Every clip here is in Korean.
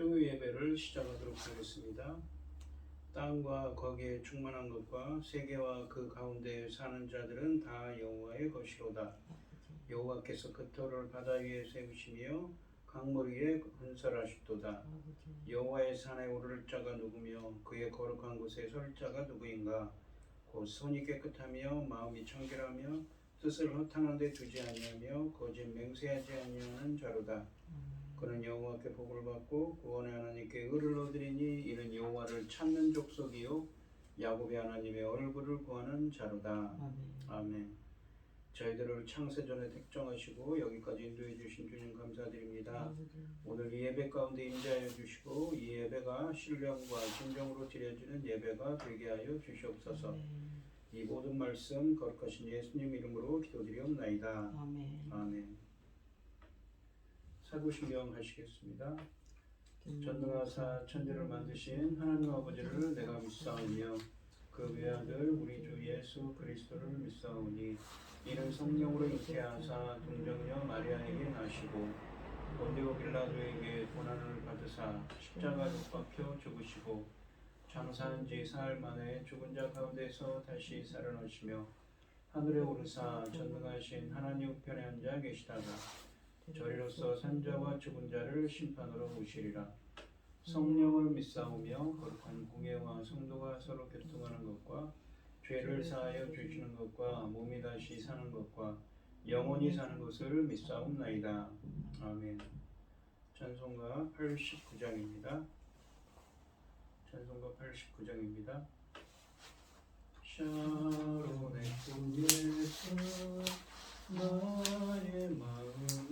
수요 예배를 시작하도록 하겠습니다. 땅과 거기에 충만한 것과 세계와 그 가운데 사는 자들은 다 여호와의 것이로다. 여호와께서 그 터를 바다 위에 세우시며 강물 위에 건설하셨도다. 여호와의 산에 오를 자가 누구며 그의 거룩한 곳에 설 자가 누구인가? 곧 손이 깨끗하며 마음이 청결하며 뜻을 허탄한 데 두지 아니하며 거짓 맹세하지 아니하는 자로다. 그는 여호와께 복을 받고 구원의 하나님께 의를 얻으리니 이는 여호와를 찾는 족속이요 야곱의 하나님의 얼굴을 구하는 자로다. 아멘. 저희들을 창세전에 택정하시고 여기까지 인도해 주신 주님 감사드립니다. 오늘 이 예배 가운데 임재하여 주시고 이 예배가 신령과 진정으로 드려지는 예배가 되게 하여 주시옵소서. 이 모든 말씀 거룩하신 예수님 이름으로 기도드리옵나이다. 아멘. 사도신경 하시겠습니다. 전능하사 천지를 만드신 하나님 아버지를 내가 믿사오며 그 외아들 우리 주 예수 그리스도를 믿사오니 이는 성령으로 잉태하사 동정녀 마리아에게 나시고 본디오 빌라도에게 고난을 받으사 십자가 못 박혀 죽으시고 장사한 지 사흘 만에 죽은 자 가운데서 다시 살아나시며 하늘에 오르사 전능하신 하나님 우편에 앉아 계시다가 저리로서 산자와 죽은 자를 심판으로 오시리라. 성령을 믿사오며 거룩한 공예와 성도가 서로 교통하는 것과 죄를 사하여 주시는 것과 몸이 다시 사는 것과 영원히 사는 것을 믿사옵나이다. 아멘. 찬송가 89장입니다. 찬송가 89장입니다. 샤론의 꿈 예수 나의 마음에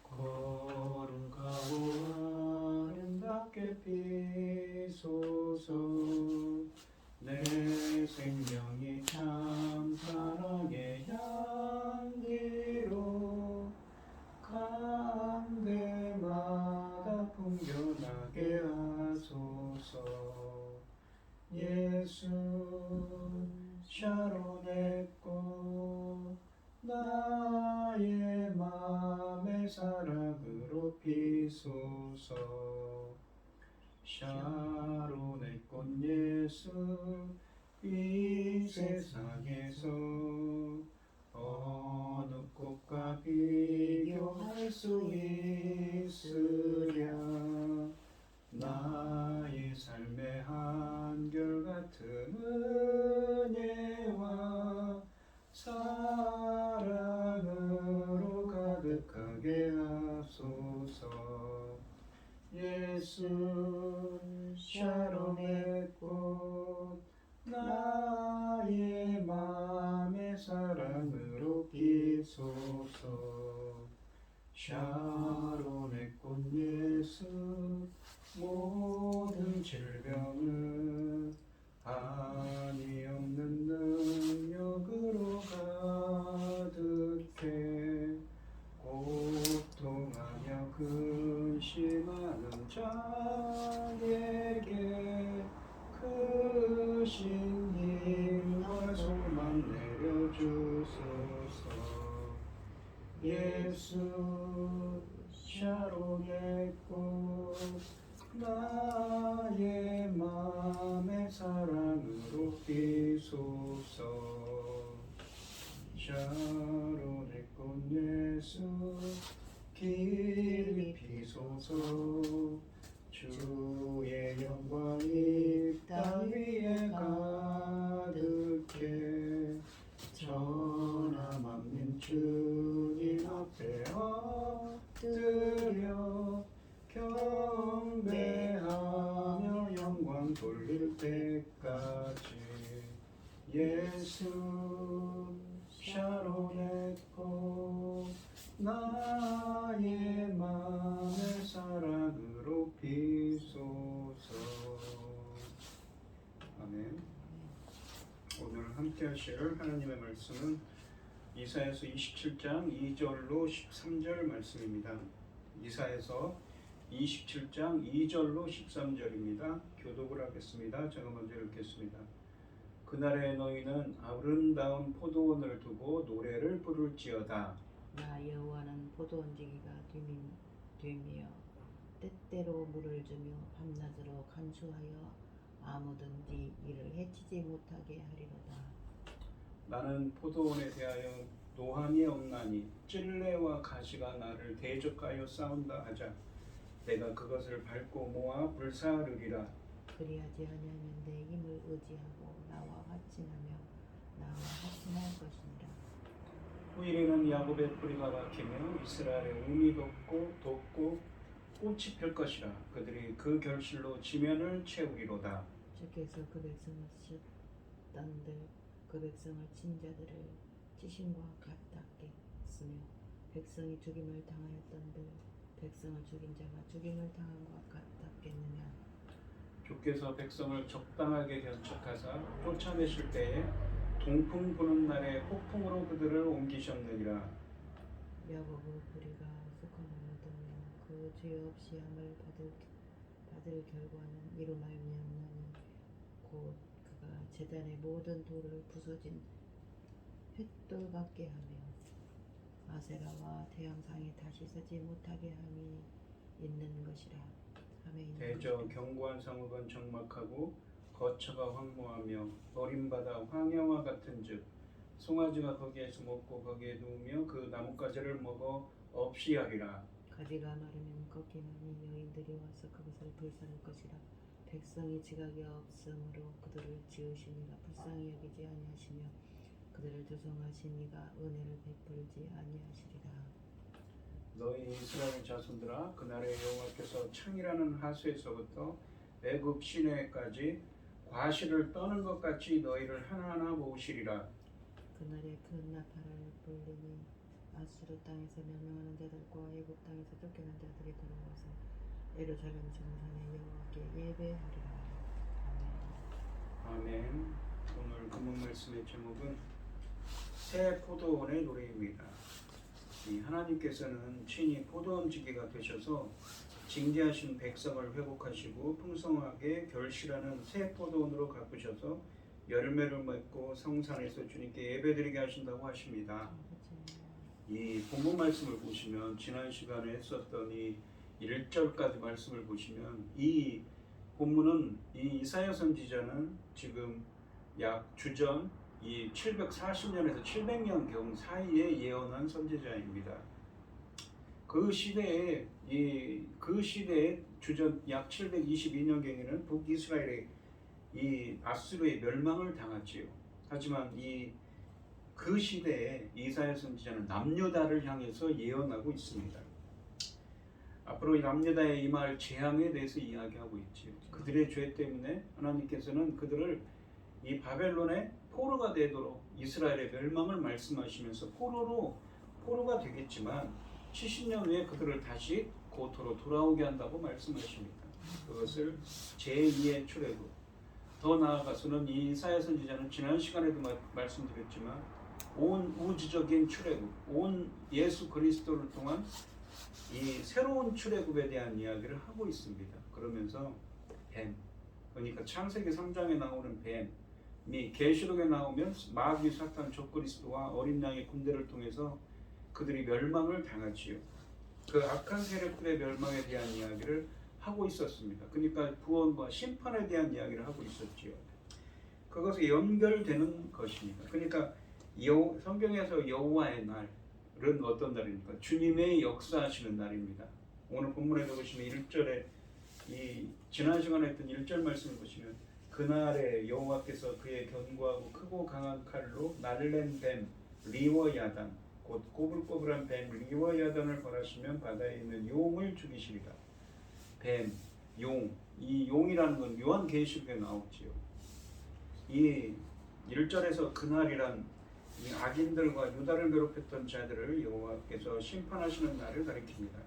거룩하고 아름답게 비소서. 내 생명이 참 사랑의 향기로 간데마다 풍겨나게 하소서. 예수 샤론의 꽃 나의 맘의 사랑으로 피소서. 샤론의 꽃 예수 예수 이 세상에서 어느 꽃과 비교할 수 있으랴. 나의 삶의 한결같은 은혜와 사랑으로 가득하게 하소서. 예수 샤론의 꽃 나의 맘의 사랑으로 피소서. 샤론의 꽃 예수 모든 질병을 한이 없는 능력으로 가득해 고통하며 근심하는 자에게 크신 힘과 소망 내려주소서. 예수 샤론의 꽃 나의 맘의 사랑으로 피소서. 샤론의 꽃 예수 길이 피소서. 주의 영광이 땅 위에 가득해 천하 만민 주님 앞에 엎드려 경배하며 영광 돌릴 때까지. 예수 샤론의 꽃 나의 맘의 사랑으로 피소서. 아멘. 오늘 함께 하실 하나님의 말씀은 이사야서 27장 2절로 13절 말씀입니다. 이사야서 27장 2절로 13절입니다. 교독을 하겠습니다. 제가 먼저 읽겠습니다. 그날에 너희는 아름다운 포도원을 두고 노래를 부를지어다. 나 여호와는 포도원지기가 되며 때때로 물을 주며 밤낮으로 간수하여 아무든지 이를 해치지 못하게 하리로다. 나는 포도원에 대하여 노함이 없나니 찔레와 가시가 나를 대적하여 싸운다 하자. 내가 그것을 밟고 모아 불사르리라. 그리하지 아니하면 내 힘을 의지하고 나와 화친하며 나와 화친할 것이니라. 후일에는 야곱의 뿌리가 박히며 이스라엘의 움이 돋고 꽃이 펼 것이라. 그들이 그 결실로 지면을 채우리로다. 주께서 그 백성을 쳤던들 그 백성을 친 자들을 치심과 같게 했으며 백성이 죽임을 당하였던들 백성을 죽인 자가 죽임을 당함과 같았겠느냐. 주께서 백성을 적당하게 견책하사 쫓아내실 때에 동풍 부는 날에 폭풍으로 그들을 옮기셨느니라. 야곱의 뿌리가 수컷을 얻으며 그 죄 없이 함을 받을 결과는 이로 말미암나니 곧 그가 제단의 모든 돌을 부서진 횃돌 같게 하며 아세라와 태양상에 다시 서지 못하게 함이 있는 것이라. 대저 견고한 성읍은 적막하고 거처가 황무하며 어린바다 황야와 같은즉 송아지가 거기에서 먹고 거기에 누우며 그 나뭇가지를 먹어 없이 하리라. 가지가 마르면 꺾이나니 여인들이 와서 그것을 불사를 것이라. 백성이 지각이 없으므로 그들을 지으시니가 불쌍히 여기지 아니하시며 그들을 조성하신 이가 은혜를 베풀지 아니하시리라. 너희 이스라엘 자손들아, 그날에 여호와께서 창이라는 하수에서부터 애굽 시내까지 과실을 떠는 것 같이 너희를 하나하나 모으시리라. 그날에 큰 나팔을 불리니 아수르 땅에서 멸망하는 자들과 애굽 땅에서 쫓겨난 자들이 돌아와서 예루살렘 정상에 여호와께 예배하리라. 아멘. 오늘 본문 말씀의 제목은 새 포도원의 노래입니다. 이 하나님께서는 친히 포도원지기가 되셔서 징계하신 백성을 회복하시고 풍성하게 결실하는 새 포도원으로 가꾸셔서 열매를 맺고 성산에서 주님께 예배드리게 하신다고 하십니다. 이 본문 말씀을 보시면 지난 시간에 했었던 이 1절까지 말씀을 보시면 이 본문은 이 이사야 선지자는 지금 약 주전 이 740년에서 700년경 사이에 예언한 선지자입니다. 그 시대에 주전 약 722년경에는 북이스라엘의 이 아수르의 멸망을 당했지요. 하지만 그 시대에 이사야 선지자는 남유다를 향해서 예언하고 있습니다. 앞으로 이 남유다에 임할 재앙에 대해서 이야기하고 있지요. 그들의 죄 때문에 하나님께서는 그들을 이 바벨론의 포로가 되도록 이스라엘의 멸망을 말씀하시면서 포로가 되겠지만 70년 후에 그들을 다시 고토로 돌아오게 한다고 말씀하십니다. 그것을 제2의 출애굽. 더 나아가서는 이 이사야 선지자는 지난 시간에도 말씀드렸지만 온 우주적인 출애굽, 온 예수 그리스도를 통한 이 새로운 출애굽에 대한 이야기를 하고 있습니다. 그러면서 뱀, 그러니까 창세기 3장에 나오는 뱀이 계시록에 나오면 마귀 사탄 적그리스도와 어린 양의 군대를 통해서 그들이 멸망을 당하지요. 그 악한 세력들의 멸망에 대한 이야기를 하고 있었습니다. 그러니까 구원과 심판에 대한 이야기를 하고 있었지요. 그것이 연결되는 것입니다. 그러니까 성경에서 여호와의 날은 어떤 날입니까? 주님의 역사하시는 날입니다. 오늘 본문에도 보시면 1절에 지난 시간에 했던 1절 말씀을 보시면 그날에 여호와께서 그의 견고하고 크고 강한 칼로 날랜 뱀 리워야단 곧 꼬불꼬불한 뱀 리워야단을 벌하시면 바다에 있는 용을 죽이시리라. 뱀, 용, 이 용이라는 건 요한계시록에 나오지요. 이 1절에서 그날이란 이 악인들과 유다를 괴롭혔던 자들을 여호와께서 심판하시는 날을 가리킵니다.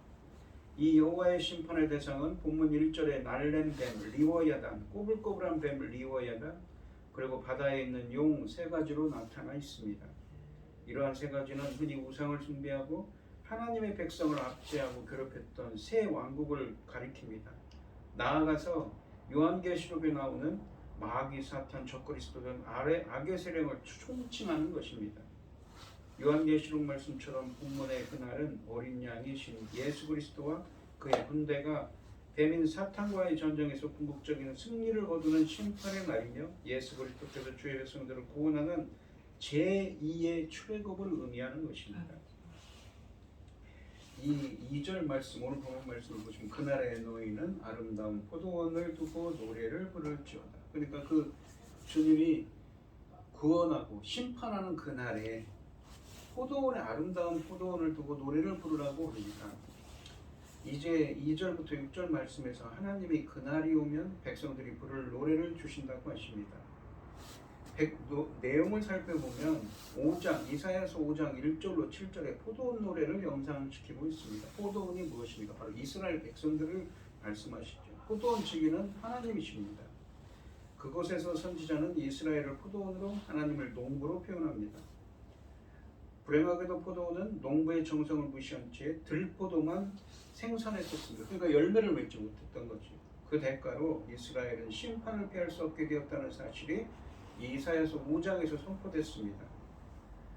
이 여호와의 심판의 대상은 본문 1절에 날랜 뱀, 리워야단, 꼬불꼬불한 뱀, 리워야단, 그리고 바다에 있는 용 세 가지로 나타나 있습니다. 이러한 세 가지는 흔히 우상을 숭배하고 하나님의 백성을 압제하고 괴롭혔던 새 왕국을 가리킵니다. 나아가서 요한계시록에 나오는 마귀 사탄 적그리스도 등 악의 세력을 총칭하는 것입니다. 요한계시록 말씀처럼 본문의 그날은 어린 양이신 예수 그리스도와 그의 군대가 뱀인 사탄과의 전쟁에서 궁극적인 승리를 거두는 심판의 날이며 예수 그리스도께서 주의 백성들을 구원하는 제2의 출애굽을 의미하는 것입니다. 이 2절 말씀, 오늘 본문 말씀을 보시면 그날의 너희는 아름다운 포도원을 두고 노래를 부를지어다. 그러니까 그 주님이 구원하고 심판하는 그날에 아름다운 포도원을 두고 노래를 부르라고 합니다. 이제 2절부터 6절 말씀에서 하나님이 그날이 오면 백성들이 부를 노래를 주신다고 하십니다. 내용을 살펴보면 이사야서 5장 1절로 7절에 포도원 노래를 연상시키고 있습니다. 포도원이 무엇입니까? 바로 이스라엘 백성들을 말씀하시죠. 포도원 지기는 하나님이십니다. 그곳에서 선지자는 이스라엘을 포도원으로 하나님을 농부로 표현합니다. 불행하게도 포도원은 농부의 정성을 무시한 채 들포도만 생산했었습니다. 그러니까 열매를 맺지 못했던 거죠. 그 대가로 이스라엘은 심판을 피할 수 없게 되었다는 사실이 이사야서 5장에서 선포됐습니다.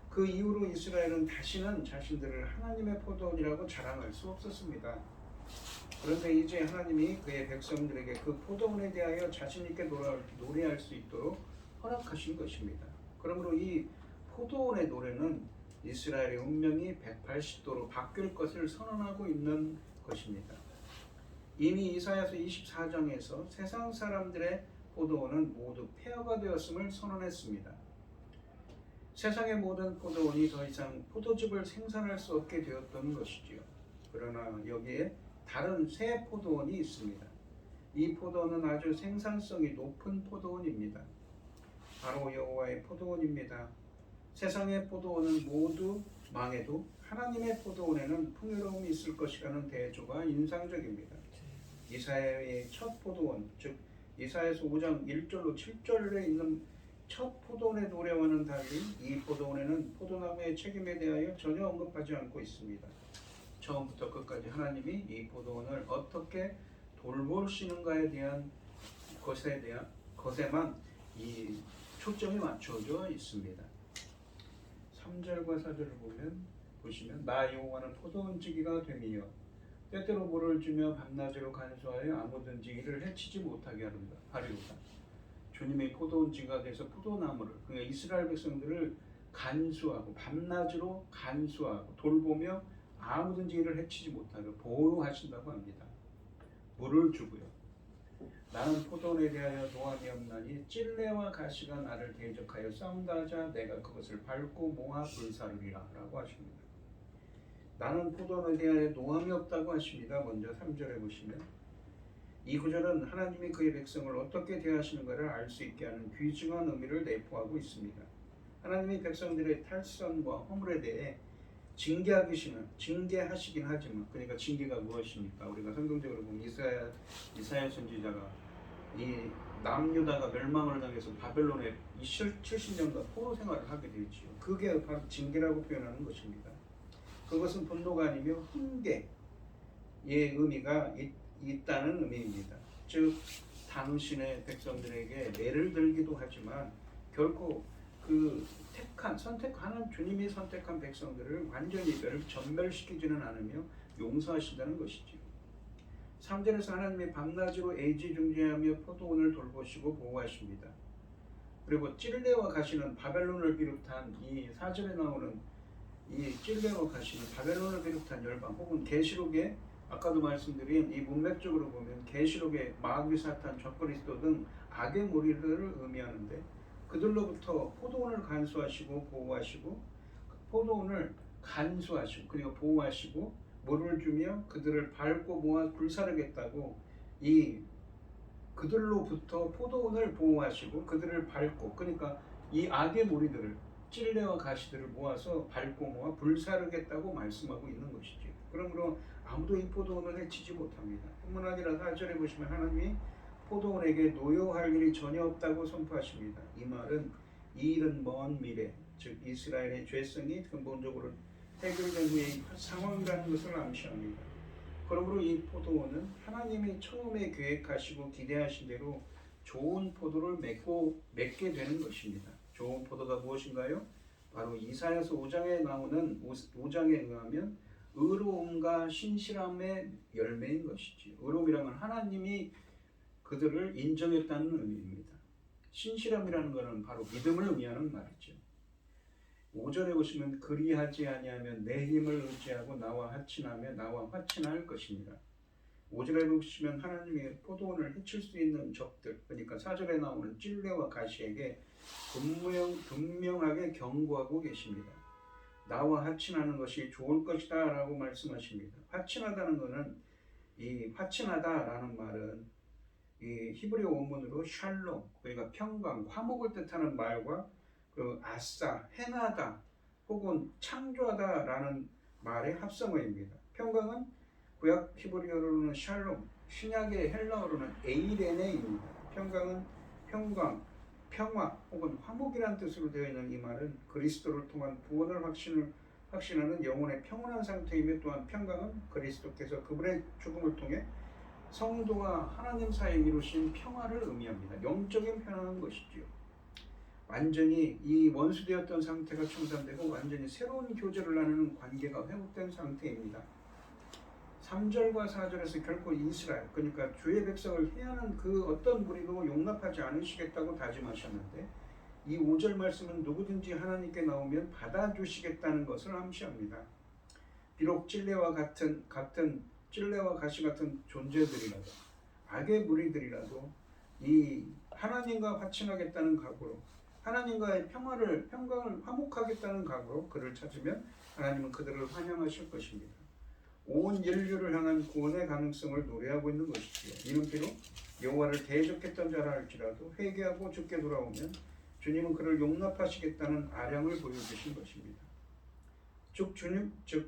그 이후로 이스라엘은 다시는 자신들을 하나님의 포도원이라고 자랑할 수 없었습니다. 그런데 이제 하나님이 그의 백성들에게 그 포도원에 대하여 자신 있게 노래할 수 있도록 허락하신 것입니다. 그러므로 이 포도원의 노래는 이스라엘의 운명이 180도로 바뀔 것을 선언하고 있는 것입니다. 이미 이사야서 24장에서 세상 사람들의 포도원은 모두 폐허가 되었음을 선언했습니다. 세상의 모든 포도원이 더 이상 포도즙을 생산할 수 없게 되었던 것이지요. 그러나 여기에 다른 새 포도원이 있습니다. 이 포도원은 아주 생산성이 높은 포도원입니다. 바로 여호와의 포도원입니다. 세상의 포도원은 모두 망해도 하나님의 포도원에는 풍요로움이 있을 것이라는 대조가 인상적입니다. 이사야의 첫 포도원, 즉 이사야서 5장 1절로 7절에 있는 첫 포도원의 노래와는 달리 이 포도원에는 포도나무의 책임에 대하여 전혀 언급하지 않고 있습니다. 처음부터 끝까지 하나님이 이 포도원을 어떻게 돌보시는가에 대한 것에만 이 초점이 맞춰져 있습니다. 3절과 4절을 보시면 나 여호와는 포도원지기가 됨이여 때때로 물을 주며 밤낮으로 간수하여 아무든지 이를 해치지 못하게 하리로다. 주님의 포도원지가 돼서 포도나무를, 그러니까 이스라엘 백성들을 간수하고 밤낮으로 간수하고 돌보며 아무든지 이를 해치지 못하게 보호하신다고 합니다. 물을 주고요. 나는 포도원에 대하여 노함이 없나니 찔레와 가시가 나를 대적하여 싸운다 하자 내가 그것을 밟고 모아 불사르리라 라고 하십니다. 나는 포도원에 대하여 노함이 없다고 하십니다. 먼저 3절에 보시면 이 구절은 하나님이 그의 백성을 어떻게 대하시는가를 알 수 있게 하는 귀중한 의미를 내포하고 있습니다. 하나님이 백성들의 탈선과 허물에 대해 징계하시긴 하지만, 그러니까 징계가 무엇입니까? 우리가 성경적으로 보면 이사야 선지자가 이 남유다가 멸망을 당해서 바벨론에 70년간 포로 생활을 하게 되지요. 그게 바로 징계라고 표현하는 것입니다. 그것은 분노가 아니며 훈계의 의미가 있다는 의미입니다. 즉 당신의 백성들에게 매를 들기도 하지만 결코 그 선택하는 주님이 선택한 백성들을 완전히 전멸시키지는 않으며 용서하신다는 것이지요. 3절에서 하나님이 밤낮으로 애지중지하며 포도원을 돌보시고 보호하십니다. 그리고 찔레와 가시는 바벨론을 비롯한 이 4절에 나오는 이 찔레와 가시는 바벨론을 비롯한 열방, 혹은 계시록에 아까도 말씀드린 이 문맥적으로 보면 계시록의 마귀, 사탄, 적그리스도 등 악의 무리들을 의미하는데, 그들로부터 포도원을 간수하시고 보호하시고, 포도원을 간수하시고 그리고 보호하시고 물을 주며 그들을 밟고 모아 불사르겠다고, 이 그들로부터 포도원을 보호하시고 그들을 밟고, 그러니까 이 악의 무리들을 찔레와 가시들을 모아서 밟고 모아 불사르겠다고 말씀하고 있는 것이죠. 그러므로 아무도 이 포도원을 해치지 못합니다. 뿐만 아니라 4절에 보시면 하나님이 포도원에게 노여할 일이 전혀 없다고 선포하십니다. 이 말은 이 일은 먼 미래, 즉 이스라엘의 죄성이 근본적으로 해결된 후의 상황이라는 것을 암시합니다. 그러므로 이 포도원은 하나님이 처음에 계획하시고 기대하신 대로 좋은 포도를 맺게 되는 것입니다. 좋은 포도가 무엇인가요? 바로 이사야서 5장에 나오는 5장에 의하면 의로움과 신실함의 열매인 것이지. 의로움이라면 하나님이 그들을 인정했다는 의미입니다. 신실함이라는 것은 바로 믿음을 의미하는 말이죠. 5절에 보시면 그리하지 아니하면 내 힘을 의지하고 나와 합친하며 나와 화친할 것입니다. 5절에 보시면 하나님이 포도원을 해칠 수 있는 적들, 그러니까 4절에 나오는 찔레와 가시에게 분명하게 경고하고 계십니다. 나와 화친하는 것이 좋을 것이다 라고 말씀하십니다. 화친하다는 것은, 이 화친하다라는 말은 이 히브리어 원문으로 샬롬, 그러니까 평강, 화목을 뜻하는 말과 그 아싸, 행하다 혹은 창조하다라는 말의 합성어입니다. 평강은 구약 히브리어로는 샬롬, 신약의 헬라어로는 에이레네입니다. 평강은 평강, 평화 혹은 화목이라는 뜻으로 되어 있는 이 말은 그리스도를 통한 구원을 확신하는 영혼의 평온한 상태이며, 또한 평강은 그리스도께서 그분의 죽음을 통해 성도와 하나님 사이에 이루신 평화를 의미합니다. 영적인 평화인 것이지요. 완전히 이 원수되었던 상태가 청산되고 완전히 새로운 교제를 나누는 관계가 회복된 상태입니다. 3절과 4절에서 결코 이스라엘, 그러니까 주의 백성을 해하는 그 어떤 무리도 용납하지 않으시겠다고 다짐하셨는데, 이 5절 말씀은 누구든지 하나님께 나오면 받아주시겠다는 것을 암시합니다. 비록 찔레와 가시 같은 존재들이라도, 악의 무리들이라도 이 하나님과 화친하겠다는 각오로, 하나님과의 평강을 화목하겠다는 각오로 그를 찾으면 하나님은 그들을 환영하실 것입니다. 온 인류를 향한 구원의 가능성을 노래하고 있는 것이지요. 이는 비록 여호와를 대적했던 자라 할지라도 회개하고 주께 돌아오면 주님은 그를 용납하시겠다는 아량을 보여주신 것입니다. 즉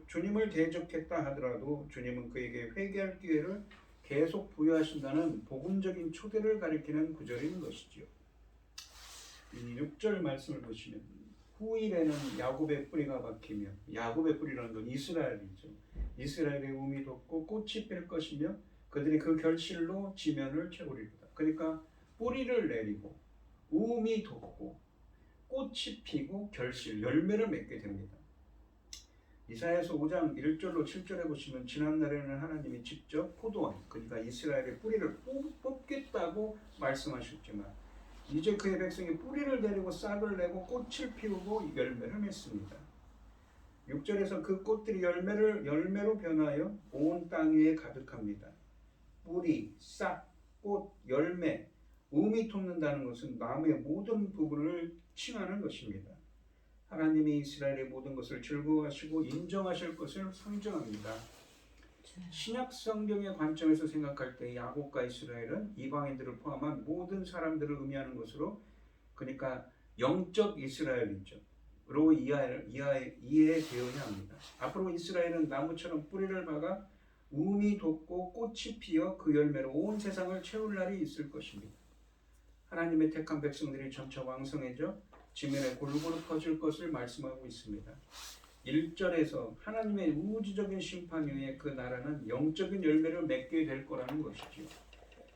주님을 대적했다 하더라도 주님은 그에게 회개할 기회를 계속 부여하신다는 복음적인 초대를 가리키는 구절인 것이지요. 이 6절 말씀을 보시면 후일에는 야곱의 뿌리가 박히며, 야곱의 뿌리라는 건 이스라엘이죠. 이스라엘의 움이 돋고 꽃이 필 것이며 그들이 그 결실로 지면을 채우리로다. 그러니까 뿌리를 내리고 움이 돋고 꽃이 피고 결실, 열매를 맺게 됩니다. 이사야서 5장 1절로 7절에 보시면 지난날에는 하나님이 직접 포도원, 그러니까 이스라엘의 뿌리를 뽑겠다고 말씀하셨지만 이제 그의 백성이 뿌리를 내리고 싹을 내고 꽃을 피우고 열매를 맺습니다. 6절에서 그 꽃들이 열매로 변하여 온 땅 위에 가득합니다. 뿌리, 싹, 꽃, 열매, 음이 돋는다는 것은 나무의 모든 부분을 칭하는 것입니다. 하나님이 이스라엘의 모든 것을 즐거워하시고 인정하실 것을 상징합니다. 신약 성경의 관점에서 생각할 때 야곱과 이스라엘은 이방인들을 포함한 모든 사람들을 의미하는 것으로, 그러니까 영적 이스라엘이죠.로 이해되어야 합니다. 앞으로 이스라엘은 나무처럼 뿌리를 박아 음이 돋고 꽃이 피어 그 열매로 온 세상을 채울 날이 있을 것입니다. 하나님의 택한 백성들이 점차 왕성해져 지면에 골고루 퍼질 것을 말씀하고 있습니다. 1절에서 하나님의 우주적인 심판 후에 그 나라는 영적인 열매를 맺게 될 거라는 것이죠.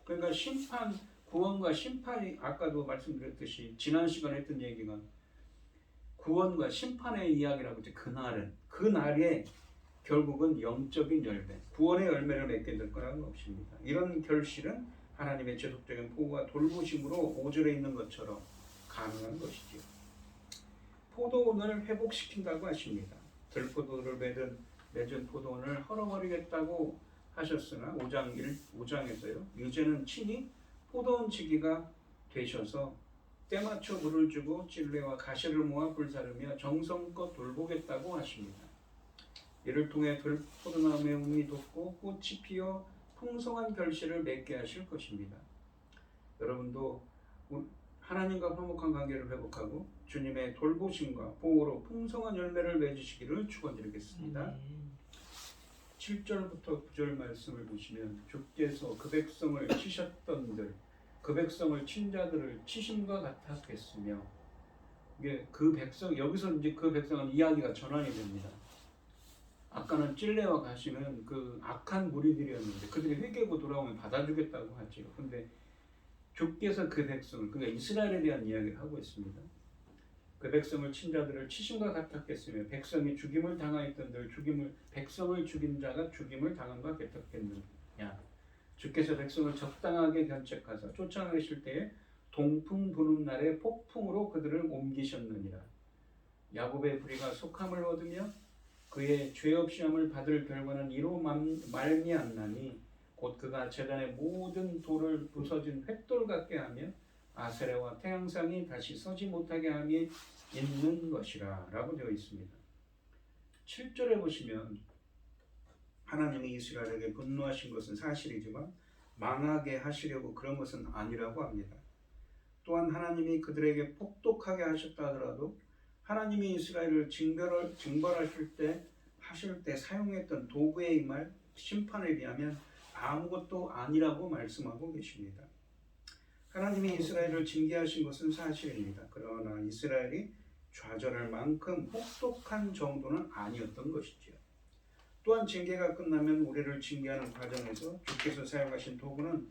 그러니까 구원과 심판이, 아까도 말씀드렸듯이 지난 시간에 했던 얘기가 구원과 심판의 이야기라고 했죠. 그날에 결국은 영적인 열매, 구원의 열매를 맺게 될 거라는 것입니다. 이런 결실은 하나님의 지속적인 보호와 돌보심으로 5절에 있는 것처럼 가능한 것이죠. 포도원을 회복시킨다고 하십니다. 들포도를 맺은 포도원을 헐어버리겠다고 하셨으나 5장에서요. 이제는 친히 포도원 지기가 되셔서 때맞춰 물을 주고 찔레와 가시를 모아 불사르며 정성껏 돌보겠다고 하십니다. 이를 통해 포도나무의 음이 돋고 꽃이 피어 풍성한 결실을 맺게 하실 것입니다. 여러분도 하나님과 화목한 관계를 회복하고 주님의 돌보심과 보호로 풍성한 열매를 맺으시기를 축원드리겠습니다. 7절부터 9절 말씀을 보시면 주께서 그 백성을 치셨던들 그 백성을 친 자들을 치심과 같았겠으며, 이게 그 백성, 여기서 이제 그 백성은 이야기가 전환이 됩니다. 아까는 찔레와 가시는 그 악한 무리들이었는데 그들이 회개하고 돌아오면 받아주겠다고 하죠. 근데 주께서 그 백성을, 그러니까 이스라엘에 대한 이야기를 하고 있습니다. 그 백성을 친 자들을 치심과 같았겠으며 백성이 죽임을 당하였던들 백성을 죽인 자가 죽임을 당함과 같았겠느냐. 주께서 백성을 적당하게 견책하사 쫓아내실 때에 동풍 부는 날에 폭풍으로 그들을 옮기셨느니라. 야곱의 부리가 속함을 얻으며 그의 죄 없이 함을 받을 결과는 이로 말미암나니 곧 그가 제단의 모든 돌을 부서진 횃돌 같게 하며 아세라와 태양상이 다시 서지 못하게 함이 있는 것이라 라고 되어 있습니다. 7절에 보시면 하나님이 이스라엘에게 분노하신 것은 사실이지만 망하게 하시려고 그런 것은 아니라고 합니다. 또한 하나님이 그들에게 폭독하게 하셨다 하더라도 하나님이 이스라엘을 징벌하실 때 사용했던 도구의 이 말 심판에 비하면 아무것도 아니라고 말씀하고 계십니다. 하나님이 이스라엘을 징계하신 것은 사실입니다. 그러나 이스라엘이 좌절할 만큼 혹독한 정도는 아니었던 것이지요. 또한 징계가 끝나면 우리를 징계하는 과정에서 주께서 사용하신 도구는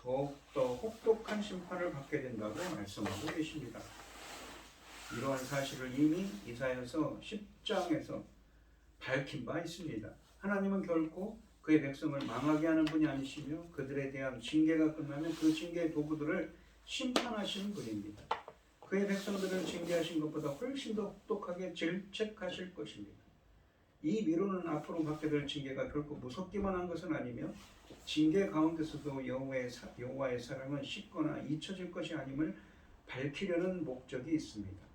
더욱더 혹독한 심판을 받게 된다고 말씀하고 계십니다. 이러한 사실을 이미 이사야서 10장에서 밝힌 바 있습니다. 하나님은 결코 그의 백성을 망하게 하는 분이 아니시며 그들에 대한 징계가 끝나면 그 징계의 도구들을 심판하시는 분입니다. 그의 백성들을 징계하신 것보다 훨씬 더 혹독하게 질책하실 것입니다. 이 미로는 앞으로 받게 될 징계가 결코 무섭기만 한 것은 아니며 징계 가운데서도 여호와의 사랑은 식거나 잊혀질 것이 아님을 밝히려는 목적이 있습니다.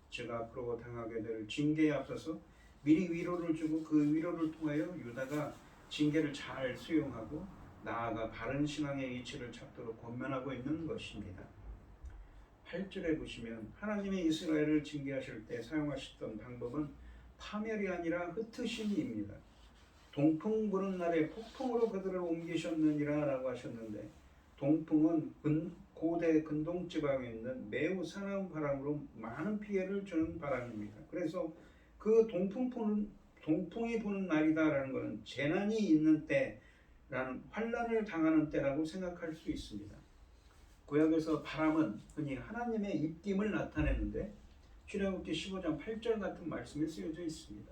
즉 앞으로 당하게 될 징계에 앞서서 미리 위로를 주고 그 위로를 통하여 유다가 징계를 잘 수용하고 나아가 바른 신앙의 이치를 찾도록 권면하고 있는 것입니다. 8절에 보시면 하나님이 이스라엘을 징계하실 때 사용하셨던 방법은 파멸이 아니라 흩으심입니다. 동풍 부는 날에 폭풍으로 그들을 옮기셨느니라 라고 하셨는데, 동풍은 고대 근동지방에 있는 매우 사나운 바람으로 많은 피해를 주는 바람입니다. 그래서 그 동풍이 부는 날이다라는 것은 재난이 있는 때라는, 환난을 당하는 때라고 생각할 수 있습니다. 구약에서 바람은 흔히 하나님의 입김을 나타내는데 출애굽기 15장 8절 같은 말씀이 쓰여져 있습니다.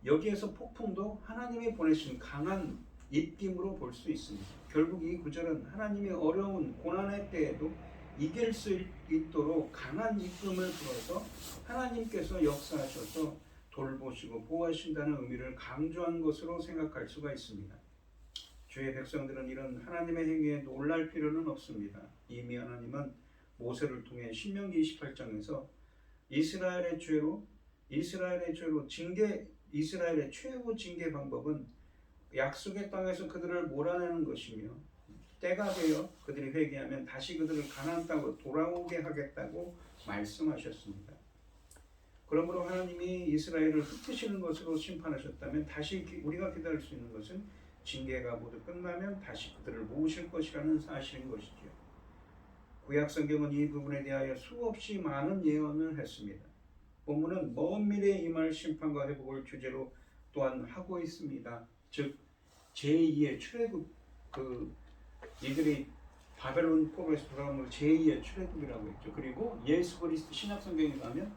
여기에서 폭풍도 하나님이 보내신 강한 입김으로 볼 수 있습니다. 결국 이 구절은 하나님이 어려운 고난의 때에도 이길 수 있도록 강한 입김을 불어서 하나님께서 역사하셔서 돌보시고 보호하신다는 의미를 강조한 것으로 생각할 수가 있습니다. 주의 백성들은 이런 하나님의 행위에 놀랄 필요는 없습니다. 이미 하나님은 모세를 통해 신명기 28장에서 이스라엘의 죄로 이스라엘의 최후 징계 방법은 약속의 땅에서 그들을 몰아내는 것이며 때가 되어 그들이 회개하면 다시 그들을 가나안 땅으로 돌아오게 하겠다고 말씀하셨습니다. 그러므로 하나님이 이스라엘을 흩으시는 것으로 심판하셨다면 다시 우리가 기다릴 수 있는 것은 징계가 모두 끝나면 다시 그들을 모으실 것이라는 사실인 것이죠. 구약 성경은 이 부분에 대하여 수없이 많은 예언을 했습니다. 본문은 먼 미래에 임할 심판과 회복을 주제로 또한 하고 있습니다. 즉 제2의 출애굽, 이들이 바벨론 포로에서 돌아오는 제2의 출애굽이라고 했죠. 그리고 예수 그리스도 신약 성경에 가면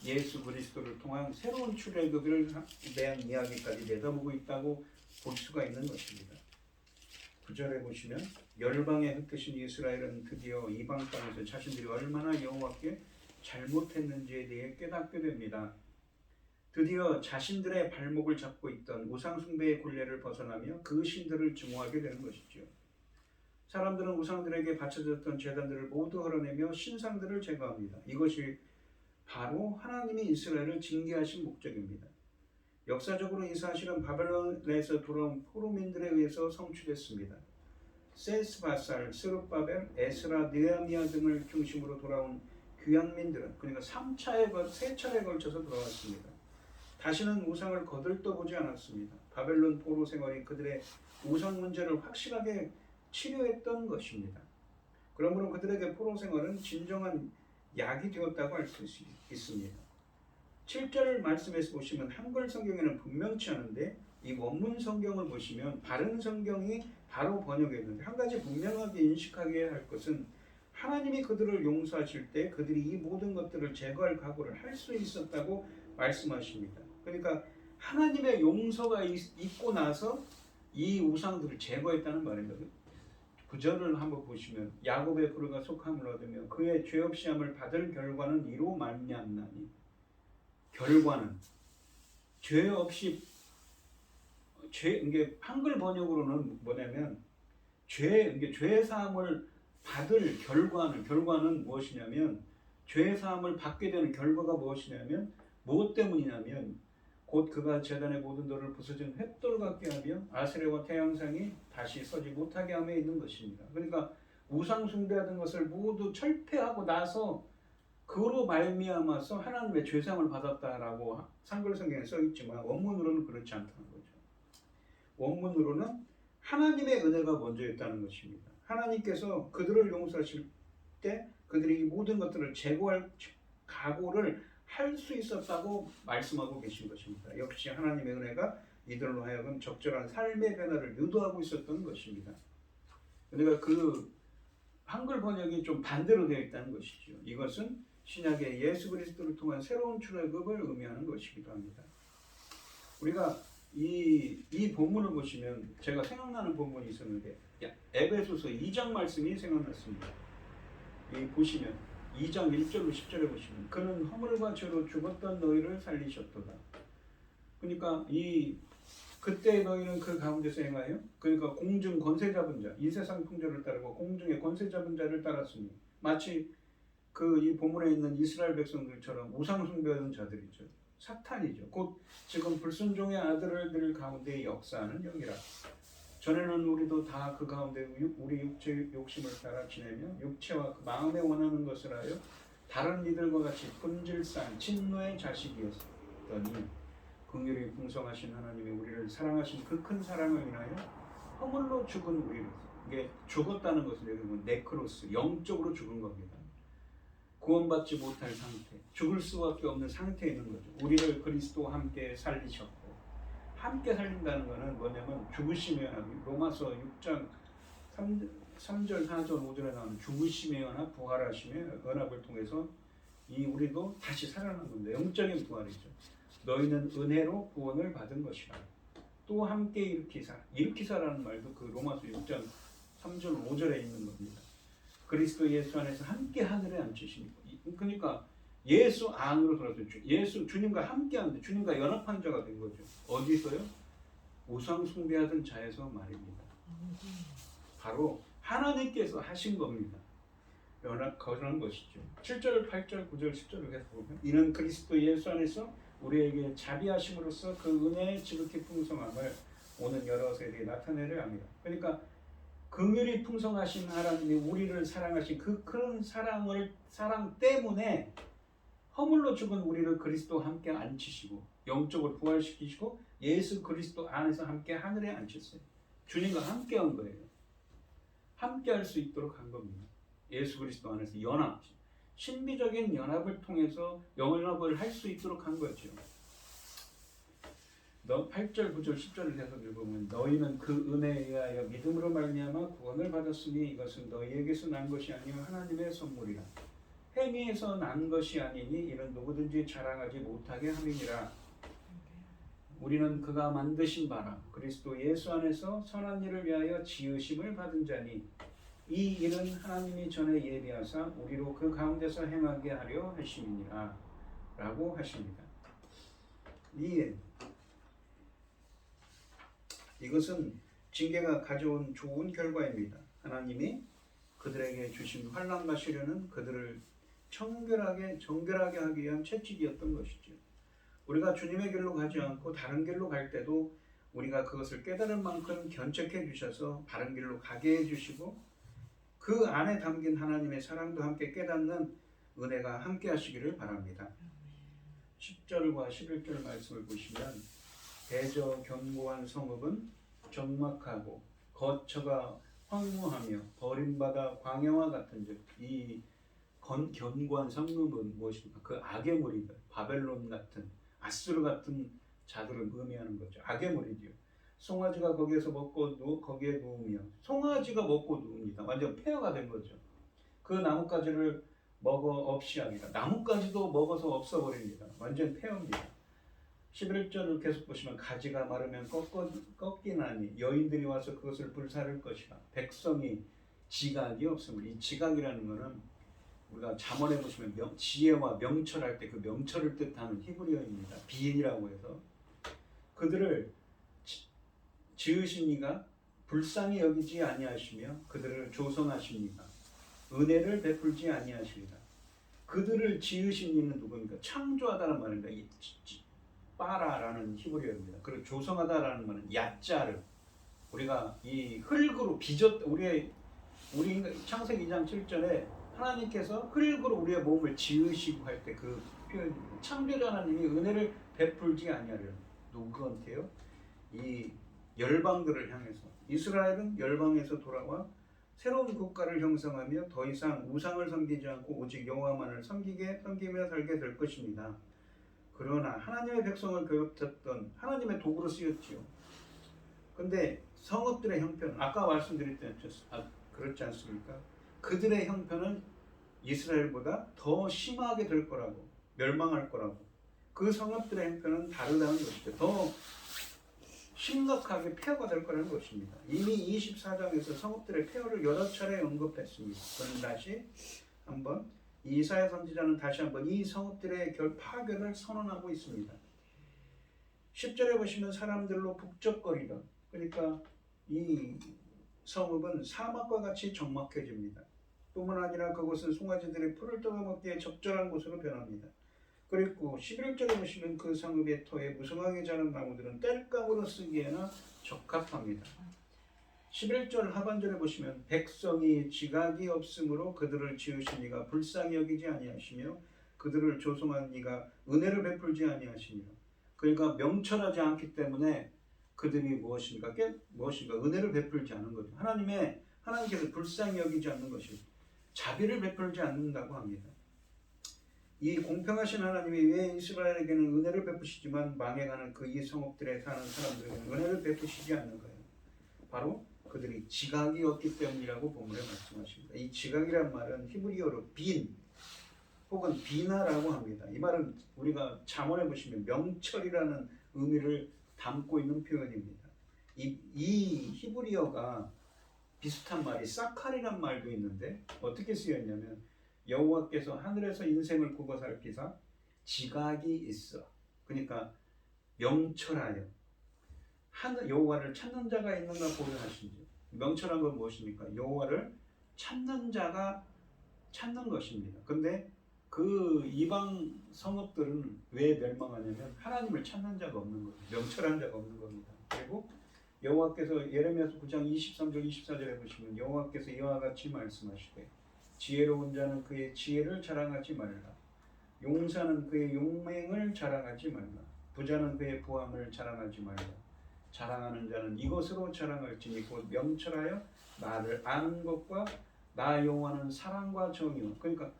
예수 그리스도를 통한 새로운 출애굽을 대한 이야기까지 내다보고 있다고 볼 수가 있는 것입니다. 9절에 보시면 열방에 흩으신 이스라엘은 드디어 이방 땅에서 자신들이 얼마나 여호와께 잘못했는지에 대해 깨닫게 됩니다. 드디어 자신들의 발목을 잡고 있던 우상숭배의 굴레를 벗어나며 그 신들을 증오하게 되는 것이죠. 사람들은 우상들에게 바쳐졌던 제단들을 모두 헐어내며 신상들을 제거합니다. 이것이 바로 하나님이 이스라엘을 징계하신 목적입니다. 역사적으로 이 사실은 바벨론에서 돌아온 포로민들에 의해서 성취됐습니다. 세스바살, 스룹바벨, 에스라, 느헤미야 등을 중심으로 돌아온 귀환민들은 그러니까 3차례에 걸쳐서 돌아왔습니다. 다시는 우상을 거들떠보지 않았습니다. 바벨론 포로 생활이 그들의 우상 문제를 확실하게 치료했던 것입니다. 그러므로 그들에게 포로 생활은 진정한 약이 되었다고 할 수 있습니다. 7절 말씀에서 보시면 한글 성경에는 분명치 않은데 이 원문 성경을 보시면 바른 성경이 바로 번역했는데 한 가지 분명하게 인식하게 할 것은 하나님이 그들을 용서하실 때 그들이 이 모든 것들을 제거할 각오를 할 수 있었다고 말씀하십니다. 그러니까 하나님의 용서가 있고 나서 이 우상들을 제거했다는 말입니다. 9절을 한번 보시면 야곱의 부르가 속함을 얻으며 그의 죄 없이 함을 받을 결과는 이로 말미암나니 결과는 죄 없이 이게 한글 번역으로는 뭐냐면 죄 사함을 받을 결과는 무엇이냐면 죄 사함을 받게 되는 결과가 무엇이냐면 무엇 때문이냐면 곧 그가 제단의 모든 돌을 부서진 횃돌 같게 하며 아세레와 태양상이 다시 서지 못하게 함에 있는 것입니다. 그러니까 우상 숭배하던 것을 모두 철폐하고 나서 그로 말미암아서 하나님의 죄상을 받았다라고 한글 성경에 써 있지만 원문으로는 그렇지 않다는 거죠. 원문으로는 하나님의 은혜가 먼저였다는 것입니다. 하나님께서 그들을 용서하실 때 그들이 이 모든 것들을 제거할 각오를 할 수 있었다고 말씀하고 계신 것입니다. 역시 하나님의 은혜가 이들로 하여금 적절한 삶의 변화를 유도하고 있었던 것입니다. 그러니까 그 한글 번역이 좀 반대로 되어 있다는 것이죠. 이것은 신약의 예수 그리스도를 통한 새로운 출애굽을 의미하는 것이기도 합니다. 우리가 이 본문을 보시면 제가 생각나는 본문이 있었는데 에베소서 2장 말씀이 생각났습니다. 보시면 2장 1절로 10절에 보시면 그는 허물과 죄로 죽었던 너희를 살리셨도다. 그러니까 그때 너희는 그 가운데서 행하여 그러니까 공중 권세 잡은 자, 이 세상 풍조를 따르고 공중의 권세 잡은 자를 따랐으니 마치 이 본문에 있는 이스라엘 백성들처럼 우상 숭배하는 자들이죠. 사탄이죠. 곧 지금 불순종의 아들들 가운데 역사하는 영이라. 전에는 우리도 다 그 가운데 우리 육체 욕심을 따라 지내며 육체와 그 마음에 원하는 것을 하여 다른 이들과 같이 본질상 진노의 자식이었더니 긍휼히 풍성하신 하나님이 우리를 사랑하신 그 큰 사랑을 인하여 허물로 죽은 우리를 이게 죽었다는 것은 여기 네크로스 영적으로 죽은 겁니다. 구원받지 못할 상태, 죽을 수밖에 없는 상태에 있는 거죠. 우리를 그리스도와 함께 살리셨고 함께 살린다는 것은 뭐냐면 죽으심의 연합, 로마서 6장 3절, 4절, 5절에 나오는 죽으심의 연합, 부활하심의 연합을 통해서 우리도 다시 살아난 겁니다. 영적인 부활이죠. 너희는 은혜로 구원을 받은 것이라. 또 함께 일으키사라는 말도 그 로마서 6장 3절 5절에 있는 겁니다. 그리스도 예수 안에서 함께 하늘에 앉히시니. 그러니까 예수 안으로 들어서 예수 주님과 함께하는데 주님과 연합한 자가 된 거죠. 어디서요? 우상 숭배하던 자에서 말입니다. 바로 하나님께서 하신 겁니다. 연합 거절한 것이죠. 7절, 8절, 9절, 10절을 계속 보면 이는 그리스도 예수 안에서 우리에게 자비하심으로써 그 은혜의 지극히 풍성함을 오는 여러 세대에 나타내려 합니다. 그러니까 긍휼이 풍성하신 하나님이 우리를 사랑하신 그 큰 사랑 때문에 허물로 죽은 우리를 그리스도와 함께 앉히시고 영적으로 부활시키시고 예수 그리스도 안에서 함께 하늘에 앉혔어요. 주님과 함께 한 거예요. 함께 할 수 있도록 한 겁니다. 예수 그리스도 안에서 연합, 신비적인 연합을 통해서 연합을 할 수 있도록 한 거죠. 8절, 9절, 10절을 계속 읽으면 너희는 그 은혜에 의하여 믿음으로 말미암아 구원을 받았으니 이것은 너희에게서 난 것이 아니요 하나님의 선물이라. 행위에서 난 것이 아니니 이는 누구든지 자랑하지 못하게 함이니라. 우리는 그가 만드신 바라 그리스도 예수 안에서 선한 일을 위하여 지으심을 받은 자니 이 일은 하나님이 전에 예비하사 우리로 그 가운데서 행하게 하려 하심이니라 라고 하십니다. 이것은 징계가 가져온 좋은 결과입니다. 하나님이 그들에게 주신 환난과 시련은 그들을 정결하게 하기 위한 채찍이었던 것이죠. 우리가 주님의 길로 가지 않고 다른 길로 갈 때도 우리가 그것을 깨달을 만큼 견책해 주셔서 바른 길로 가게 해주시고 그 안에 담긴 하나님의 사랑도 함께 깨닫는 은혜가 함께 하시기를 바랍니다. 10절과 11절 말씀을 보시면 대저 견고한 성읍은 적막하고 거처가 황무하며 버림받아 광야와 같은즉 이 견고한 성읍은 무엇입니까? 그 악의 무리들, 바벨론 같은 아수르 같은 자들을 의미하는 거죠. 악의 무리죠. 송아지가 거기에서 먹고 거기에 누우며 송아지가 먹고 누웁니다. 완전 폐허가 된 거죠. 그 나뭇가지를 먹어 없이 하니라. 나뭇가지도 먹어서 없어버립니다. 완전 폐허입니다. 11절을 계속 보시면 가지가 마르면 꺾이나니 여인들이 와서 그것을 불사를 것이라. 백성이 지각이 없음을. 이 지각이라는 것은 우리가 잠언에 보시면 지혜와 명철할 때 그 명철을 뜻하는 히브리어입니다. 비인이라고 해서 그들을 지으신 이가 불쌍히 여기지 아니하시며 그들을 조성하십니까? 은혜를 베풀지 아니하시리라. 그들을 지으신 이는 누굽니까? 창조하다는 말입니다. 이 빠라라는 히브리어입니다. 그리고 조성하다라는 말은 야자를 우리가 이 흙으로 빚었 우리 창세기 2장 7절에 하나님께서 흙으로 우리의 몸을 지으시고 할 때 그 표현입니다. 창조자 하나님이 은혜를 베풀지 아니하리라. 누구한테요? 이 열방들을 향해서. 이스라엘은 열방에서 돌아와 새로운 국가를 형성하며 더 이상 우상을 섬기지 않고 오직 여호와만을 섬기며 살게 될 것입니다. 그러나 하나님의 백성을 괴롭혔던 하나님의 도구로 쓰였지요. 근데 성읍들의 형편은 아까 말씀드렸던 그렇지 않습니까? 그들의 형편은 이스라엘보다 더 심하게 될 거라고, 멸망할 거라고. 그 성읍들의 형편은 다르다는 것이죠. 더 심각하게 폐허가 될 거라는 것입니다. 이미 24장에서 성읍들의 폐허를 여러 차례 언급했습니다. 저는 다시 한번 이사야 선지자는 다시 한번 이 성읍들의 파괴를 선언하고 있습니다. 10절에 보시면 사람들로 북적거리던, 그러니까 이 성읍은 사막과 같이 적막해집니다. 뿐만 아니라 그곳은 송아지들이 풀을 뜯어먹기에 적절한 곳으로 변합니다. 그리고 11절에 보시면 그 성읍의 터에 무성하게 자란 나무들은 땔감으로 쓰기에나 적합합니다. 11절 하반절에 보시면 백성이 지각이 없으므로 그들을 지으신 이가 불쌍히 여기지 아니하시며 그들을 조성한 이가 은혜를 베풀지 아니하시니라. 그러니까 명철하지 않기 때문에 그들이 무엇인가 은혜를 베풀지 않은 거죠. 하나님께서 불쌍히 여기지 않는 것이 자비를 베풀지 않는다고 합니다. 이 공평하신 하나님이 왜 이스라엘에게는 은혜를 베푸시지만 망해가는 그 이 성읍들에 사는 사람들에게는 은혜를 베푸시지 않는가요? 바로 그들이 지각이 없기 때문이라고 본문에 말씀하십니다. 이 지각이란 말은 히브리어로 빈, 혹은 비나라고 합니다. 이 말은 우리가 잠언에 보시면 명철이라는 의미를 담고 있는 표현입니다. 이 히브리어가 비슷한 말이 사칼이란 말도 있는데 어떻게 쓰였냐면 여호와께서 하늘에서 인생을 보고 살피사 지각이 있어. 그러니까 명철하여 하늘 여호와를 찾는 자가 있는가 보려 하신지. 명철한 건 무엇입니까? 여호와를 찾는 자가 찾는 것입니다. 근데 그 이방 성읍들은 왜 멸망하냐면 하나님을 찾는 자가 없는 거예요. 명철한 자가 없는 겁니다. 그리고 여호와께서 예레미야서 9장 23절 24절에 보시면 여호와께서 이와 같이 말씀하시되 지혜로운 자는 그의 지혜를 자랑하지 말라. 용사는 그의 용맹을 자랑하지 말라. 부자는 그의 부함을 자랑하지 말라. 자랑하는 자는 이것으로 자랑할지니 곧 명철하여 나를 아는 것과 나 여호와는 사랑과 정의요. 그러니까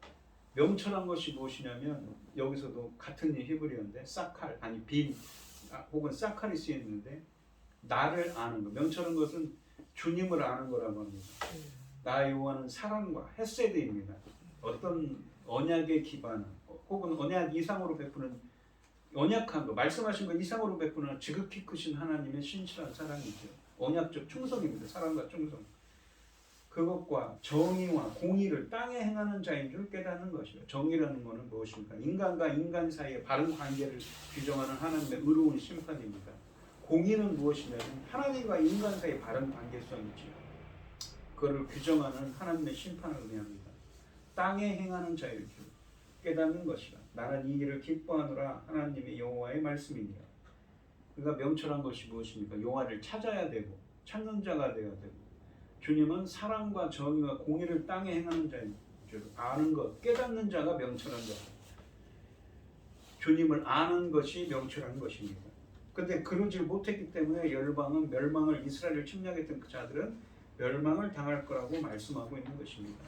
명철한 것이 무엇이냐면 여기서도 같은 히브리어인데 사칼 아니 빈 혹은 사칼이 쓰였는데 나를 아는 것. 명철한 것은 주님을 아는 거라고 합니다. 나 여호와는 사랑과 헤세드입니다. 어떤 언약에 기반한 혹은 언약 이상으로 베푸는 언약한 거, 말씀하신 거 이상으로 베푸는 지극히 크신 하나님의 신실한 사랑이죠. 언약적 충성입니다. 사랑과 충성. 그것과 정의와 공의를 땅에 행하는 자인 줄 깨닫는 것이요. 정의라는 것은 무엇입니까? 인간과 인간 사이의 바른 관계를 규정하는 하나님의 의로운 심판입니다. 공의는 무엇이냐면 하나님과 인간 사이의 바른 관계성이지요. 그것을 규정하는 하나님의 심판을 의미합니다. 땅에 행하는 자일 줄 깨닫는 것이라. 나는 이 일을 기뻐하노라. 하나님의 여호와의 말씀이니라. 그러니까 명철한 것이 무엇입니까? 여호와를 찾아야 되고 찾는 자가 되어야 되고 주님은 사랑과 정의와 공의를 땅에 행하는 자인 줄 아는 것, 깨닫는 자가 명철한 자. 주님을 아는 것이 명철한 것입니다. 그런데 그러지 못했기 때문에 열방은 멸망을 이스라엘을 침략했던 그 자들은 멸망을 당할 거라고 말씀하고 있는 것입니다.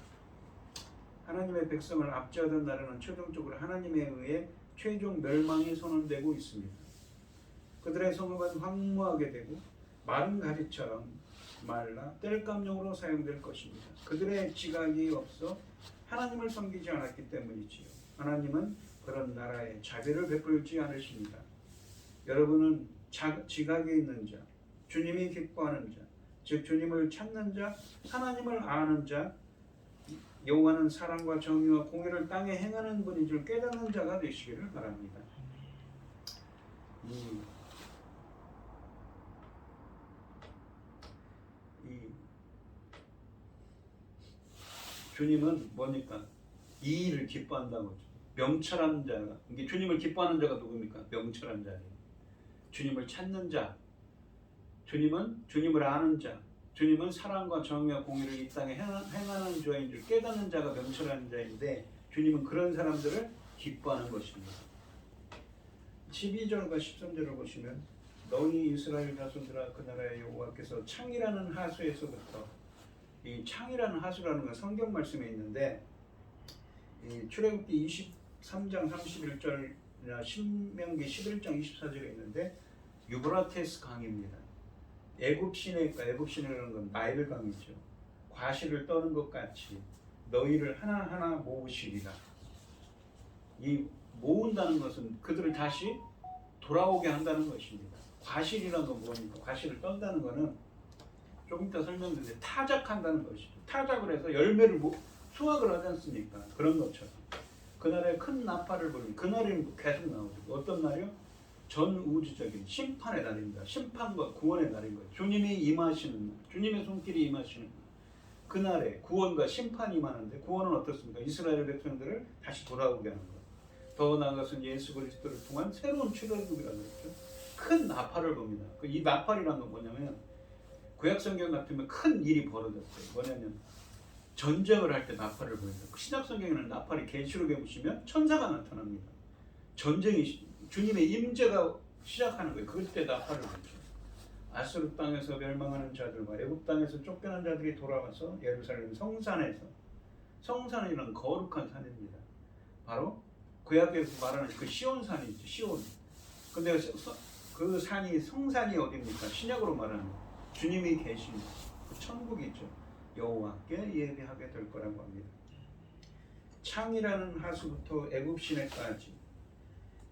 하나님의 백성을 압제하던 나라는 최종적으로 하나님에 의해 최종 멸망이 선언되고 있습니다. 그들의 성읍은 황무하게 되고 마른 가지처럼 말라 땔감용으로 사용될 것입니다. 그들의 지각이 없어 하나님을 섬기지 않았기 때문이지요. 하나님은 그런 나라에 자비를 베풀지 않으십니다. 여러분은 지각에 있는 자, 주님이 기뻐하는 자, 즉 주님을 찾는 자, 하나님을 아는 자, 여호와는 사랑과 정의와 공의를 땅에 행하는 분인 줄 깨닫는 자가 되시기를 바랍니다. 주님은 뭐니까? 이 일을 기뻐한다고. 명철한 자가, 이게 주님을 기뻐하는 자가 누굽니까? 명철한 자예요. 주님을 찾는 자, 주님은 주님을 아는 자, 주님은 사랑과 정의와 공의를 이 땅에 행하는 자인 줄 깨닫는 자가 명철한 자인데 주님은 그런 사람들을 기뻐하는 것입니다. 12절과 13절을 보시면 너희 이스라엘 자손들아 그 나라의 여호와께서 창이라는 하수에서부터, 이 창이라는 하수라는 건 성경 말씀에 있는데 이 출애굽기 23장 31절이나 신명기 11장 24절에 있는데 유브라테스 강입니다. 애굽 시내라는 건 나일 강이죠. 과실을 떠는 것 같이 너희를 하나하나 모으시리라. 이 모은다는 것은 그들을 다시 돌아오게 한다는 것입니다. 과실이라는 건 뭐니까? 과실을 떤다는 것은 조금 이따 설명드리는데 타작한다는 것이죠. 타작을 해서 열매를 수확을 하지 않습니까? 그런 것처럼 그날에 큰 나팔을 부르는 그날에는 계속 나오죠. 어떤 날이요? 전우주적인 심판의 날입니다. 심판과 구원의 날인 거예요. 주님이 임하시는 날, 주님의 손길이 임하시는 날. 그날에 구원과 심판이 임하는데 구원은 어떻습니까? 이스라엘 백성들을 다시 돌아오게 하는 거예요. 더 나아가서는 예수 그리스도를 통한 새로운 출애굽이라고 그랬죠. 큰 나팔을 봅니다. 이 나팔이란 건 뭐냐면 구약 성경 같으면 큰 일이 벌어졌어요. 뭐냐면 전쟁을 할 때 나팔을 보여요. 신약 성경에는 나팔이 계시록에 보시면 천사가 나타납니다. 전쟁이 주님의 임재가 시작하는 거예요. 그때 나팔을 보죠. 아수르 땅에서 멸망하는 자들과 애굽 땅에서 쫓겨난 자들이 돌아와서 예루살렘 성산이라는 거룩한 산입니다. 바로 구약에서 말하는 그 시온산이죠. 시온. 근데 그 산이 성산이 어디입니까? 신약으로 말하는 주님이 계신 그 천국이죠. 여호와께 예배하게 될 거라고 합니다. 창이라는 하수부터 애굽 시내까지,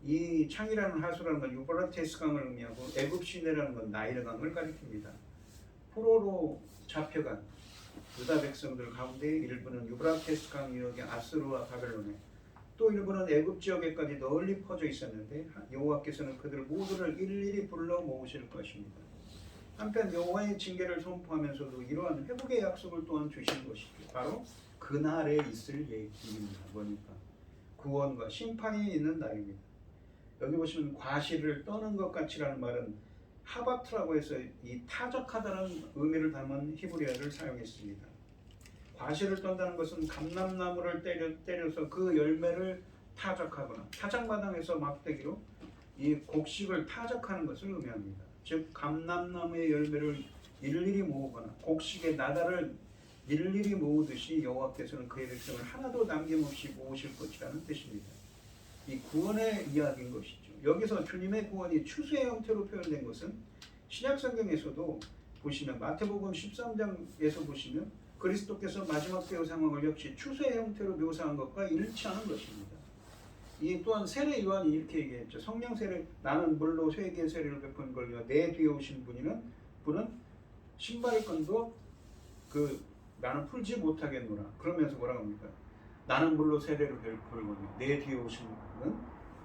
이 창이라는 하수라는 건 유브라테스 강을 의미하고 애굽 시내라는 건 나일 강을 가리킵니다. 포로로 잡혀간 유다 백성들 가운데 일부는 유브라테스 강 유역의 아수르와 바벨론에, 또 일부는 애굽 지역에까지 널리 퍼져 있었는데 여호와께서는 그들 모두를 일일이 불러 모으실 것입니다. 한편 여호와의 징계를 선포하면서도 이러한 회복의 약속을 또한 주신 것이죠. 바로 그날에 있을 얘기입니다. 뭐니까 구원과 심판이 있는 날입니다. 여기 보시면 과실을 떠는 것 같이라는 말은 하바트라고 해서 이 타작하다는 의미를 담은 히브리어를 사용했습니다. 과실을 떤다는 것은 감람나무를 때려서 그 열매를 타작하거나 타작마당에서 막대기로 이 곡식을 타작하는 것을 의미합니다. 즉 감람나무의 열매를 일일이 모으거나 곡식의 나달을 일일이 모으듯이 여호와께서는 그의 백성을 하나도 남김없이 모으실 것이라는 뜻입니다. 이 구원의 이야기인 것이죠. 여기서 주님의 구원이 추수의 형태로 표현된 것은 신약 성경에서도 보시면 마태복음 13장에서 보시면 그리스도께서 마지막 때의 상황을 역시 추수의 형태로 묘사한 것과 일치하는 것입니다. 이 또한 세례 요한이 이렇게 얘기했죠. 성령 세례, 나는 물로 세계의 세례를 베푼 걸요 내 뒤에 오신 분은 신발끈도 나는 풀지 못하겠노라. 그러면서 뭐라고 합니까? 나는 물로 세례를 베풀거니와 내 뒤에 오신 분은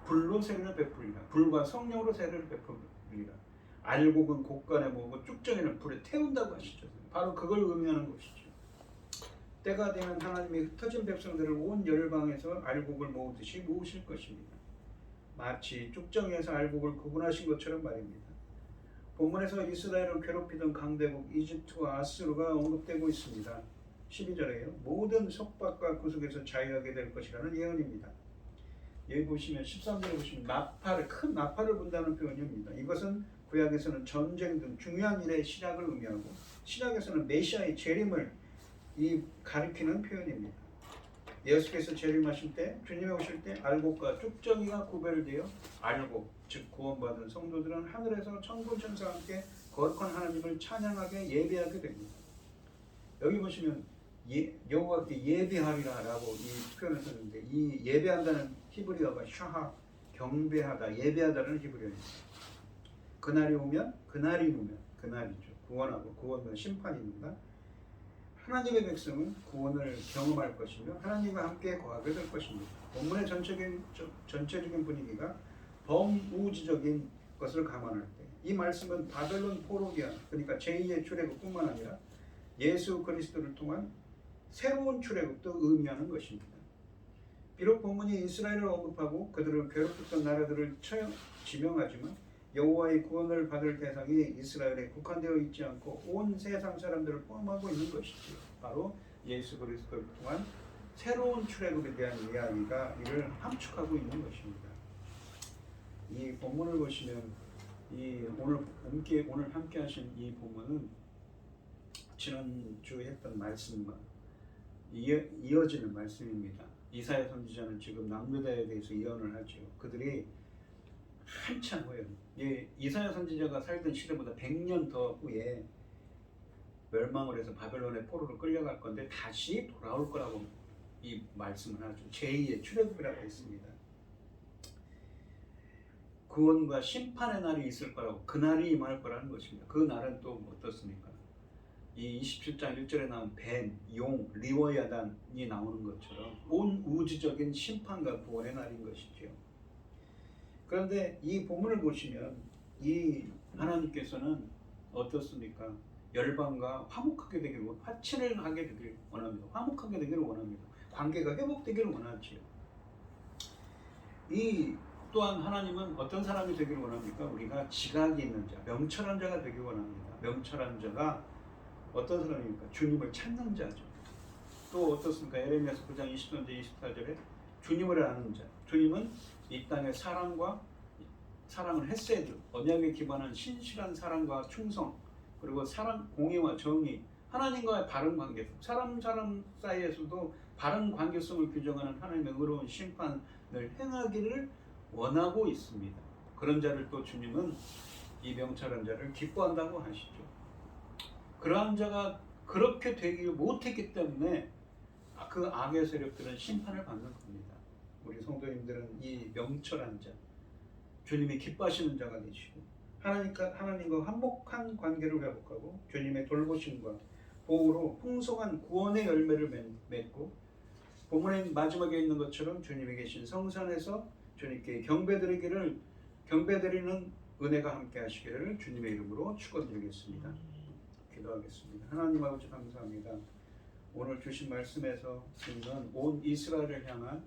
불로 세례를 베풀리라. 불과 성령으로 세례를 베풀리라. 알곡은 곡간에 모으고 쭉정이는 불에 태운다고 하시죠. 바로 그걸 의미하는 것이죠. 때가 되면 하나님이 흩어진 백성들을 온 열방에서 알곡을 모으듯이 모으실 것입니다. 마치 쭉정이에서 알곡을 구분하신 것처럼 말입니다. 본문에서 이스라엘을 괴롭히던 강대국 이집트와 아수르가 언급되고 있습니다. 12절에요. 모든 속박과 구속에서 자유하게 될 것이라는 예언입니다. 여기 보시면 13절에 보시면 큰 나팔을 분다는 표현입니다. 이것은 구약에서는 전쟁 등 중요한 일의 시작을 의미하고 신약에서는 메시아의 재림을 가리키는 표현입니다. 예수께서 재림하실 때, 주님이 오실 때 알곡과 쭉정이가 구별되어 알곡, 즉 구원받은 성도들은 하늘에서 천군 천사와 함께 거룩한 하나님을 찬양하게 예배하게 됩니다. 여기 보시면 여호와께 예배하리라라고 이 표현을 썼는데 이 예배한다는 히브리어가 샤하, 경배하다, 예배하다는 히브리어입니다. 그날이 오면 그날이죠. 구원하고 구원과 심판이 있는다. 하나님의 백성은 구원을 경험할 것이며 하나님과 함께 거하게 될 것입니다. 본문의 전체적인 분위기가 범우주적인 것을 감안할 때 이 말씀은 바벨론 포로기아, 그러니까 제2의 출애굽뿐만 아니라 예수 그리스도를 통한 새로운 출애굽도 의미하는 것입니다. 비록 본문이 이스라엘을 언급하고 그들을 괴롭혔던 나라들을 지명하지만 여호와의 구원을 받을 대상이 이스라엘에 국한되어 있지 않고 온 세상 사람들을 포함하고 있는 것이지요. 바로 예수 그리스도를 통한 새로운 출애굽에 대한 이야기가 이를 함축하고 있는 것입니다. 이 본문을 보시면 오늘 함께 하신 이 본문은 지난주에 했던 말씀과 이어지는 말씀입니다. 이사야 선지자는 지금 남유다에 대해서 예언을 하죠. 그들이 한참 후에 이사야 선지자가 살던 시대보다 100년 더 후에 멸망을 해서 바벨론의 포로로 끌려갈 건데 다시 돌아올 거라고 이 말씀을 하죠. 제2의 출애굽이라고 했습니다. 구원과 심판의 날이 있을 거라고, 그 날이 임할 거라는 것입니다. 그 날은 또 어떻습니까? 이 27장 1절에 나온 뱀, 용, 리워야단이 나오는 것처럼 온 우주적인 심판과 구원의 날인 것이죠. 그런데 이 본문을 보시면 이 하나님께서는 어떻습니까? 열방과 화목하게 되기를, 화친을 하게 되기를 원합니다. 화목하게 되기를 원합니다. 관계가 회복되기를 원하지요. 이 또한 하나님은 어떤 사람이 되기를 원합니까? 우리가 지각이 있는 자, 명철한 자가 되기를 원합니다. 명철한 자가 어떤 사람입니까? 주님을 찾는 자죠. 또 어떻습니까? 에레미야서 9장 20절 24절에 주님을 아는 자. 주님은 이 땅의 사랑을 헤세드, 언약에 기반한 신실한 사랑과 충성, 그리고 사랑, 공의와 정의, 하나님과의 바른 관계, 사람 사이에서도 바른 관계성을 규정하는 하나님의 의로운 심판을 행하기를 원하고 있습니다. 그런 자를 또 주님은 이 명철한 자를 기뻐한다고 하시죠. 그러한 자가 그렇게 되기 못했기 때문에 그 악의 세력들은 심판을 받는 겁니다. 우리 성도님들은 이 명철한 자, 주님이 기뻐하시는 자가 되시고 하나님과 한복한 관계를 회복하고 주님의 돌보심과 보호로 풍성한 구원의 열매를 맺고 본문의 마지막에 있는 것처럼 주님이 계신 성산에서 주님께 경배드리는 은혜가 함께 하시기를 주님의 이름으로 축원드리겠습니다. 기도하겠습니다. 하나님 아버지 감사합니다. 오늘 주신 말씀에서 우리는 온 이스라엘을 향한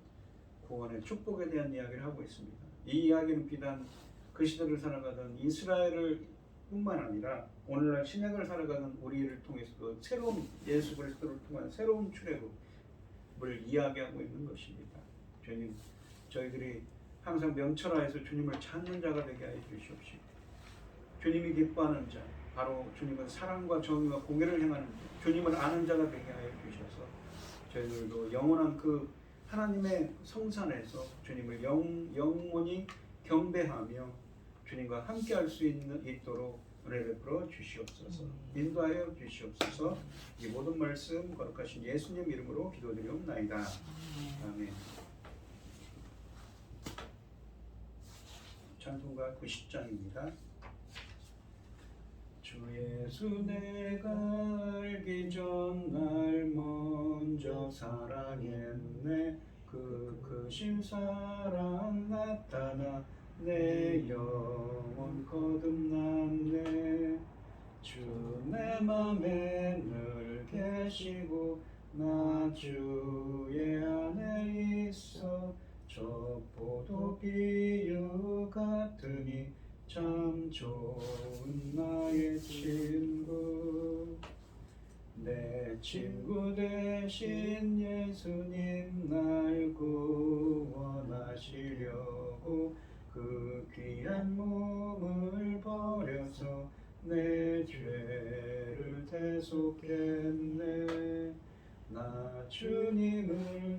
구원의 축복에 대한 이야기를 하고 있습니다. 이 이야기는 비단 그 시대를 살아가던 이스라엘을 뿐만 아니라 오늘날 신약을 살아가는 우리를 통해서도 새로운 예수 그리스도를 통한 새로운 출애굽을 이야기하고 있는 것입니다. 주님, 저희들이 항상 명철하여서 주님을 찾는 자가 되게 하여 주시옵시고, 주님이 기뻐하는 자, 바로 주님은 사랑과 정의와 공의를 행하는 자, 주님을 아는 자가 되게 하여 주셔서 저희들도 영원한 그 하나님의 성산에서 주님을 영원히 경배하며 주님과 함께할 수 있도록 은혜를 베풀어 주시옵소서. 인도하여 주시옵소서. 이 모든 말씀 거룩하신 예수님 이름으로 기도드리옵나이다. 아멘. 찬송가 90장입니다. 주 예수 내가 알기 전 날 먼저 사랑했네. 그 크신 사랑 나타나 내 영혼 거듭났네. 주 내 맘에 늘 계시고 나 주의 안에 있어. 저 포도 비유 같으니 참 좋은 나의 친구. 내 친구 되신 예수님 날 구원하시려고 그 귀한 몸을 버려서 내 죄를 대속했네. 나 주님을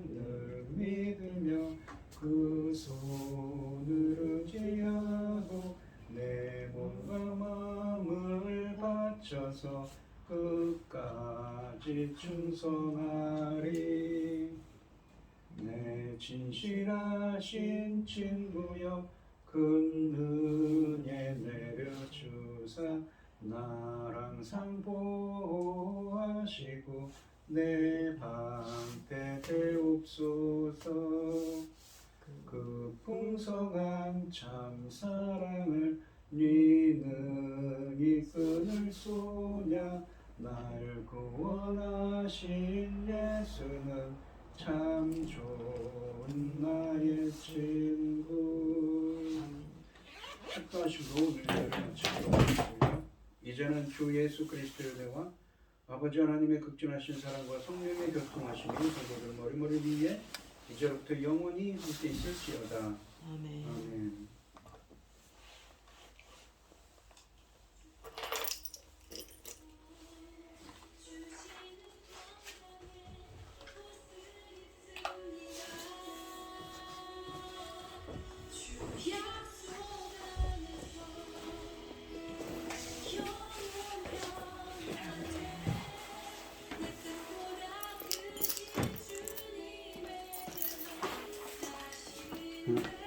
늘 믿으며 그 손을 의지하고 내 몸과 마음을 바쳐서 끝까지 충성하리. 내 진실하신 친구여 큰 은혜 내려주사 나랑 항상 보호하시고 내 방패 되옵소서. 그 풍성한 참 사랑을 니는 이끈을 쏘냐. 날 구원하신 예수는 참 좋은 나의 친구. 축도하시고 은혜를 마치도록 하겠습니다. 이제는 주 예수 그리스도의 은혜와 아버지 하나님의 극진하신 사랑과 성령의 교통하심이 성도들 머리머리 위에 이제부터 영원히 함께 있을지어다. 아멘. 아멘. 음.